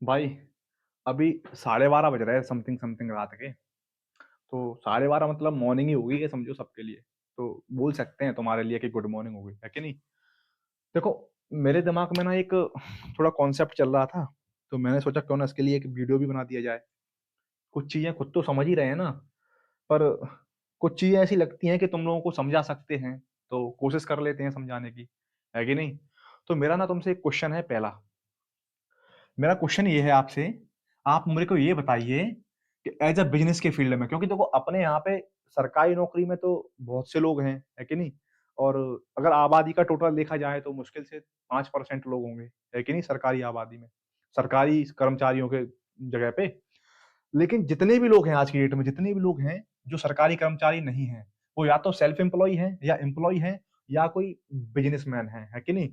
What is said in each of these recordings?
भाई अभी 12:30 बज रहे हैं, समथिंग समथिंग रात के। तो 12:30 मतलब मॉर्निंग ही होगी ये, समझो सबके लिए। तो बोल सकते हैं तुम्हारे लिए कि गुड मॉर्निंग होगी, है कि नहीं। देखो, मेरे दिमाग में ना एक थोड़ा कॉन्सेप्ट चल रहा था। तो मैंने सोचा क्यों ना इसके लिए एक वीडियो भी बना दिया जाए। कुछ चीजें खुद तो समझ ही रहे हैं ना, पर कुछ चीजें ऐसी लगती हैं कि तुम लोगों को समझा सकते हैं। तो कोशिश कर लेते हैं समझाने की, है कि नहीं। तो मेरा ना तुमसे एक क्वेश्चन है पहला। मेरा क्वेश्चन ये है आपसे, आप मेरे को ये बताइए कि एज अ बिजनेस के फील्ड में, क्योंकि देखो अपने यहाँ पे सरकारी नौकरी में तो बहुत से लोग हैं, है कि नहीं। और अगर आबादी का टोटल देखा जाए तो मुश्किल से 5% लोग होंगे, है कि नहीं, सरकारी आबादी में, सरकारी कर्मचारियों के जगह पे। लेकिन जितने भी लोग हैं आज की डेट में, जितने भी लोग हैं जो सरकारी कर्मचारी नहीं हैं, वो या तो सेल्फ एम्प्लॉय है या एम्प्लॉय है या कोई बिजनेसमैन है कि नहीं।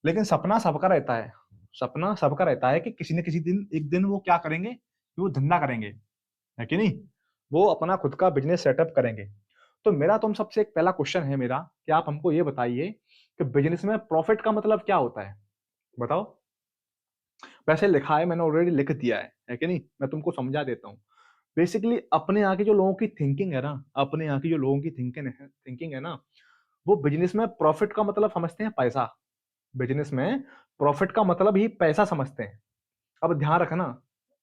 लेकिन सपना सबका रहता है, सपना सबका रहता है कि किसी न किसी दिन, एक दिन वो क्या करेंगे कि वो धंधा करेंगे, है कि नहीं। वो अपना खुद का बिजनेस सेटअप करेंगे। तो मेरा तुम सबसे एक पहला क्वेश्चन है मेरा कि आप हमको ये बताइए कि बिजनेस में प्रॉफिट का मतलब क्या होता है। बताओ। वैसे लिखा है, मैंने ऑलरेडी लिख दिया है कि नहीं। मैं तुमको समझा देता हूँ। बेसिकली अपने यहाँ की जो लोगों की थिंकिंग है ना, अपने यहाँ की जो लोगों की थिंकिंग है ना, वो बिजनेस में प्रॉफिट का मतलब समझते हैं पैसा। बिजनेस में प्रॉफिट का मतलब ही पैसा समझते हैं। अब ध्यान रखना,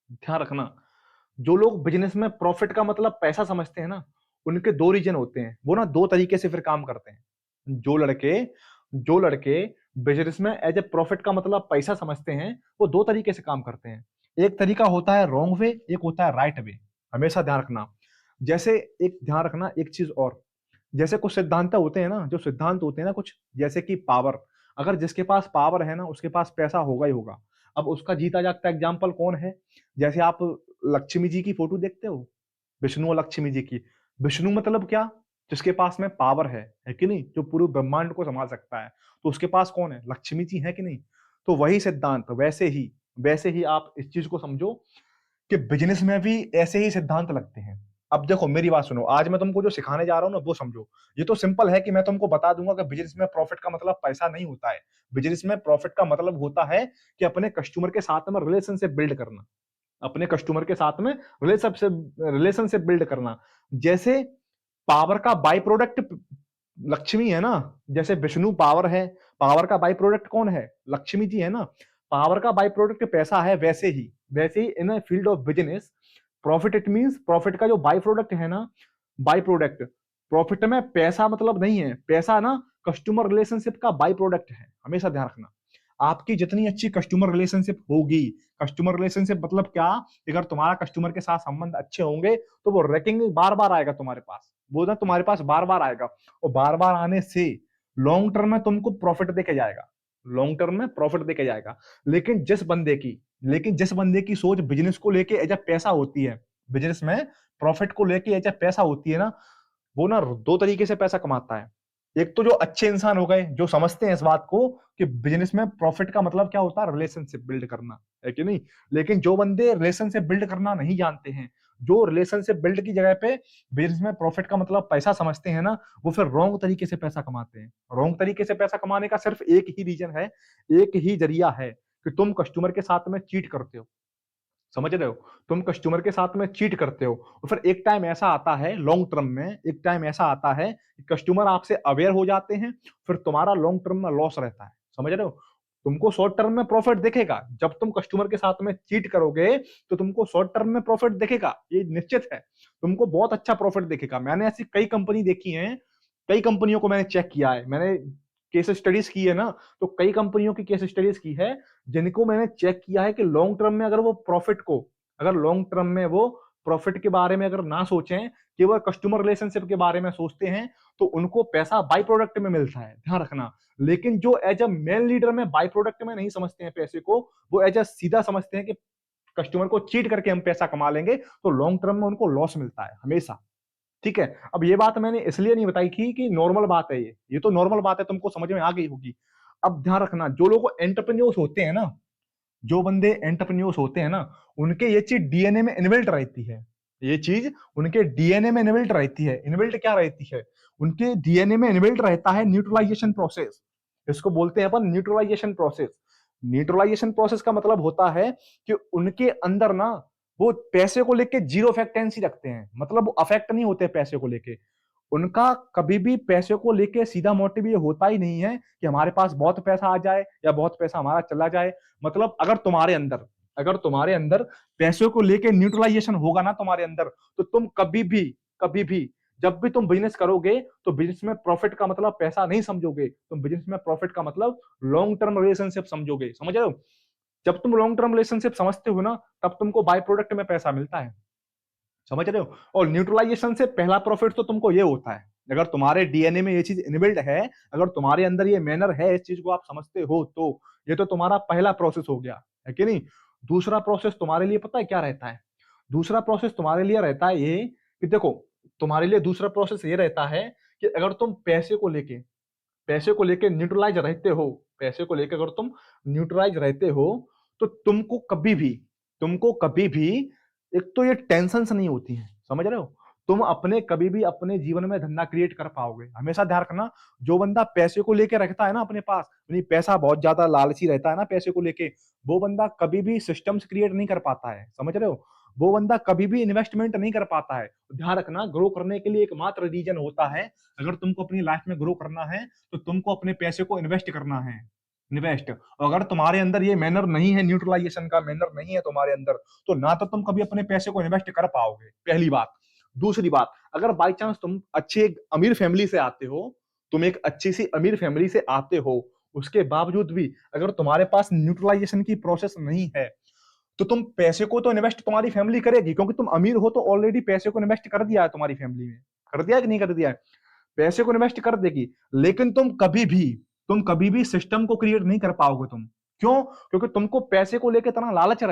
ध्यान रखना, जो लोग बिजनेस में प्रॉफिट का मतलब पैसा समझते हैं ना, उनके दो रीजन होते हैं। वो ना दो तरीके से फिर काम करते हैं। जो लड़के बिजनेस में एज ए प्रॉफिट का मतलब पैसा समझते हैं, वो दो तरीके से काम करते हैं। एक तरीका होता है रॉन्ग वे, एक होता है राइट वे। हमेशा ध्यान रखना। जैसे, एक ध्यान रखना एक चीज और, जैसे कुछ सिद्धांत होते हैं ना, जो सिद्धांत होते हैं ना कुछ, जैसे कि पावर। अगर जिसके पास पावर है ना, उसके पास पैसा होगा ही होगा। अब उसका जीता जागता एग्जाम्पल कौन है? जैसे आप लक्ष्मी जी की फोटो देखते हो, विष्णु और लक्ष्मी जी की। विष्णु मतलब क्या? जिसके पास में पावर है कि नहीं, जो पूरे ब्रह्मांड को संभाल सकता है। तो उसके पास कौन है? लक्ष्मी जी, है कि नहीं। तो वही सिद्धांत, वैसे ही आप इस चीज को समझो कि बिजनेस में भी ऐसे ही सिद्धांत लगते हैं। अब देखो मेरी बात सुनो, आज मैं तुमको जो सिखाने जा रहा हूँ ना वो समझो। ये तो सिंपल है कि मैं तुमको बता दूंगा कि बिजनेस में प्रॉफिट का मतलब पैसा नहीं होता है। बिजनेस में प्रॉफिट का मतलब होता है कि अपने कस्टमर के साथ में रिलेशनशिप बिल्ड करना, अपने कस्टमर के साथ में रिलेशनशिप रिलेशनशिप बिल्ड करना। जैसे पावर का बाई प्रोडक्ट लक्ष्मी है ना, जैसे विष्णु पावर है, पावर का बाई प्रोडक्ट कौन है? लक्ष्मी जी है ना। पावर का बाई प्रोडक्ट पैसा है, वैसे ही in field of business profit, it means profit का जो बाई प्रोडक्ट है ना, बाई प्रोडक्ट, प्रॉफिट में पैसा मतलब नहीं है। पैसा ना कस्टमर रिलेशनशिप का बाई प्रोडक्ट है। हमेशा ध्यान रखना। आपकी जितनी अच्छी कस्टमर रिलेशनशिप होगी, कस्टमर रिलेशनशिप मतलब क्या, अगर तुम्हारा कस्टमर के साथ संबंध अच्छे होंगे तो वो रैंकिंग बार बार आएगा तुम्हारे पास, वो ना तुम्हारे पास बार बार आएगा। और बार बार आने से लॉन्ग टर्म में तुमको प्रॉफिट देके जाएगा, लॉन्ग टर्म में प्रॉफिट देके जाएगा। लेकिन जिस बंदे की सोच बिजनेस को लेके एज अ पैसा होती है, बिजनेस में प्रॉफिट को लेके एज अ पैसा होती है ना, वो ना दो तरीके से पैसा कमाता है। एक तो जो अच्छे इंसान हो गए, जो समझते हैं इस बात को कि बिजनेस में प्रॉफिट का मतलब क्या होता है, रिलेशनशिप बिल्ड करना, है कि नहीं। लेकिन जो बंदे रिलेशनशिप बिल्ड करना नहीं जानते हैं, जो रिलेशनशिप बिल्ड की जगह पे बिजनेस में प्रॉफिट का मतलब पैसा समझते हैं ना, वो फिर रॉन्ग तरीके से पैसा कमाते हैं। रॉन्ग तरीके से पैसा कमाने का सिर्फ एक ही रीजन है, एक ही जरिया है, कि तुम कस्टमर के साथ में चीट करते हो। समझ रहे हो? तुम कस्टमर के साथ में चीट करते हो। और फिर एक टाइम ऐसा आता है, लॉन्ग टर्म में एक टाइम ऐसा आता है कि कस्टमर आपसे अवेयर हो जाते हैं, फिर तुम्हारा लॉन्ग टर्म में लॉस रहता है। समझ रहे हो? तुमको शॉर्ट टर्म में प्रॉफिट दिखेगा, जब तुम कस्टमर के साथ में चीट करोगे तो तुमको शॉर्ट टर्म में प्रॉफिट दिखेगा, ये निश्चित है। तुमको बहुत अच्छा प्रॉफिट दिखेगा। मैंने ऐसी कई कंपनी देखी है, कई कंपनियों को मैंने चेक किया है, मैंने केस स्टडीज की है ना। तो कई कंपनियों की केस स्टडीज की है, जिनको मैंने चेक किया है कि लॉन्ग टर्म में अगर वो प्रॉफिट को, अगर लॉन्ग टर्म में वो प्रॉफिट के बारे में अगर ना सोचें, केवल कस्टमर रिलेशनशिप के बारे में सोचते हैं, तो उनको पैसा बाई प्रोडक्ट में मिलता है। ध्यान रखना। लेकिन जो एज अ मेन लीडर में बाई प्रोडक्ट में नहीं समझते हैं पैसे को, वो एज अ सीधा समझते हैं कि कस्टमर को चीट करके हम पैसा कमा लेंगे, तो लॉन्ग टर्म में उनको लॉस मिलता है हमेशा। ठीक है। अब ये बात मैंने इसलिए नहीं बताई थी कि नॉर्मल बात है, ये तो नॉर्मल बात है, तुमको समझ में आ गई होगी। अब ध्यान रखना, जो लोग एंटरप्रेन्योर्स होते हैं ना, जो बंदे एंटरप्रेन्योर्स होते हैं ना, उनके ये चीज डीएनए में इनबिल्ट रहती है। ये चीज उनके डीएनए में इनबिल्ट रहती है। इनबिल्ट क्या रहती है? उनके डीएनए में इनबिल्ट रहता है न्यूट्रलाइजेशन प्रोसेस। इसको बोलते हैं अपन न्यूट्रलाइजेशन प्रोसेस। न्यूट्रलाइजेशन प्रोसेस का मतलब होता है कि उनके अंदर ना वो पैसे को लेके जीरो अफेक्टेंसी रखते हैं, मतलब वो अफेक्ट नहीं होते पैसे को लेके। उनका कभी भी पैसे को लेके सीधा मोटिव ये होता ही नहीं है कि हमारे पास बहुत पैसा आ जाए या बहुत पैसा हमारा चला जाए। मतलब अगर तुम्हारे अंदर पैसे को लेके न्यूट्रलाइजेशन होगा ना तुम्हारे अंदर, तो तुम कभी भी जब भी तुम बिजनेस करोगे तो बिजनेस में प्रॉफिट का मतलब पैसा नहीं समझोगे, तुम बिजनेस में प्रॉफिट का मतलब लॉन्ग टर्म रिलेशनशिप समझोगे। समझ रहे हो? जब तुम लॉन्ग टर्म रिलेशनशिप समझते हो ना, तब तुमको बाय प्रोडक्ट में पैसा मिलता है। समझ रहे हो? और न्यूट्रलाइजेशन से पहला प्रॉफिट तो तुमको ये होता है, अगर तुम्हारे डीएनए में ये चीज इनबिल्ड है, अगर तुम्हारे अंदर ये मैनर है, इस चीज को आप समझते हो, तो ये तो तुम्हारा पहला प्रोसेस हो गया, है कि नहीं? दूसरा प्रोसेस तुम्हारे लिए पता है क्या रहता है? दूसरा प्रोसेस तुम्हारे लिए रहता है ये कि देखो, तुम्हारे लिए दूसरा प्रोसेस ये रहता है कि अगर तुम पैसे को लेके न्यूट्रलाइज रहते हो, पैसे को लेकर अगर तुम न्यूट्रलाइज रहते हो, तो तुमको कभी भी एक तो ये टेंशन नहीं होती है। समझ रहे हो? तुम अपने कभी भी अपने जीवन में धंधा क्रिएट कर पाओगे। हमेशा ध्यान रखना, जो बंदा पैसे को लेके रखता है ना अपने पास, यानी पैसा बहुत ज्यादा लालची रहता है ना पैसे को लेके, वो बंदा कभी भी सिस्टम्स क्रिएट नहीं कर पाता है। समझ रहे हो? वो बंदा कभी भी इन्वेस्टमेंट नहीं कर पाता है। ध्यान रखना, ग्रो करने के लिए एकमात्र रीजन होता है, अगर तुमको अपनी लाइफ में ग्रो करना है तो तुमको अपने पैसे को इन्वेस्ट करना है। इन्वेस्ट, अगर तुम्हारे अंदर ये मैनर नहीं है, न्यूट्रलाइजेशन का मैनर नहीं है तुम्हारे अंदर, तो ना तो तुम कभी अपने पैसे को इन्वेस्ट कर पाओगे, पहली बात। दूसरी बात, अगर बाई चांस तुम अच्छे एक अमीर फैमिली से आते हो, तुम एक अच्छी सी अमीर फैमिली से आते हो, उसके बावजूद भी अगर तुम्हारे पास न्यूट्रलाइजेशन की प्रोसेस नहीं है, तो तुम पैसे को तो इन्वेस्ट तुम्हारी फैमिली करेगी, क्योंकि तुम अमीर हो तो ऑलरेडी पैसे को इन्वेस्ट कर दिया है तुम्हारी फैमिली में। कर दिया है कि नहीं कर दिया है? पैसे को इन्वेस्ट कर देगी, लेकिन तुम कभी भी सिस्टम को क्रिएट नहीं कर पाओगे तुम। क्यों? क्योंकि तुमको पैसे को लेकर इतना लालच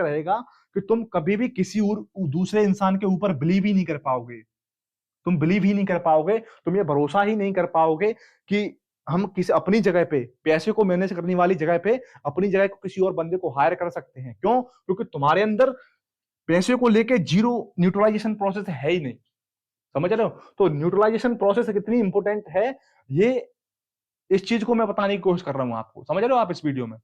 रहेगा कि तुम कभी भी किसी और दूसरे इंसान के ऊपर बिलीव ही नहीं कर पाओगे। तुम बिलीव ही नहीं कर पाओगे, तुम ये भरोसा ही नहीं कर पाओगे कि हम किसी अपनी जगह पे पैसे को मैनेज करने वाली जगह पे अपनी जगह को किसी और बंदे को हायर कर सकते हैं। क्यों? क्योंकि तुम्हारे अंदर पैसे को लेके जीरो न्यूट्रलाइजेशन प्रोसेस है ही नहीं। समझ रहे हो? तो न्यूट्रलाइजेशन प्रोसेस कितनी इंपॉर्टेंट है, ये इस चीज को मैं बताने की कोशिश कर रहा हूं आपको। समझ रहे हो आप इस वीडियो में?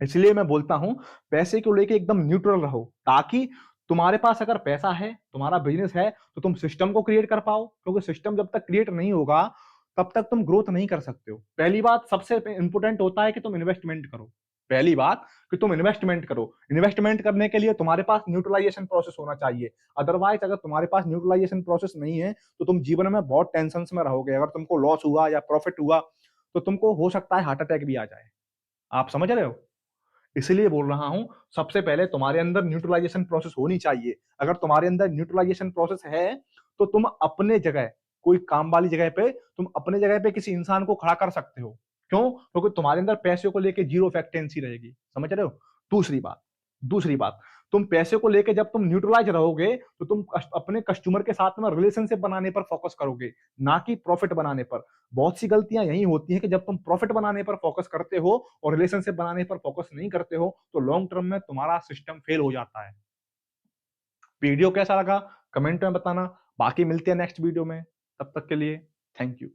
इसलिए मैं बोलता हूं, पैसे को लेके एकदम न्यूट्रल रहो, ताकि तुम्हारे पास अगर पैसा है, तुम्हारा बिजनेस है, तो तुम सिस्टम को क्रिएट कर पाओ, क्योंकि सिस्टम जब तक क्रिएट नहीं होगा तब तक तुम ग्रोथ नहीं कर सकते हो। पहली बात, सबसे इंपॉर्टेंट होता है कि तुम इन्वेस्टमेंट करो। पहली बात कि तुम इन्वेस्टमेंट करो। इन्वेस्टमेंट करने के लिए तुम्हारे पास न्यूट्रलाइजेशन प्रोसेस होना चाहिए। अदरवाइज अगर तुम्हारे पास न्यूट्रलाइजेशन प्रोसेस नहीं है, तो तुम जीवन में बहुत टेंशन में रहोगे। अगर तुमको लॉस हुआ या प्रॉफिट हुआ, तो तुमको हो सकता है हार्ट अटैक भी आ जाए। आप समझ रहे हो? इसलिए बोल रहा हूं, सबसे पहले तुम्हारे अंदर न्यूट्रलाइजेशन प्रोसेस होनी चाहिए। अगर तुम्हारे अंदर न्यूट्रलाइजेशन प्रोसेस है, तो तुम अपने जगह, कोई काम वाली जगह पे, तुम अपने जगह पे किसी इंसान को खड़ा कर सकते हो। क्यों? क्योंकि तुम्हारे अंदर पैसे को लेके जीरो फैक्टेंसी रहेगी। समझ रहे हो? दूसरी बात दूसरी बात, तुम पैसे को लेके जब तुम न्यूट्रलाइज रहोगे, तो तुम अपने कस्टमर के साथ में रिलेशनशिप बनाने पर फोकस करोगे, ना कि प्रॉफिट बनाने पर। बहुत सी गलतियां यही होती हैं कि जब तुम प्रॉफिट बनाने पर फोकस करते हो और रिलेशनशिप बनाने पर फोकस नहीं करते हो, तो लॉन्ग टर्म में तुम्हारा सिस्टम फेल हो जाता है। वीडियो कैसा लगा कमेंट में बताना। बाकी मिलते हैं नेक्स्ट वीडियो में, तब तक के लिए थैंक यू।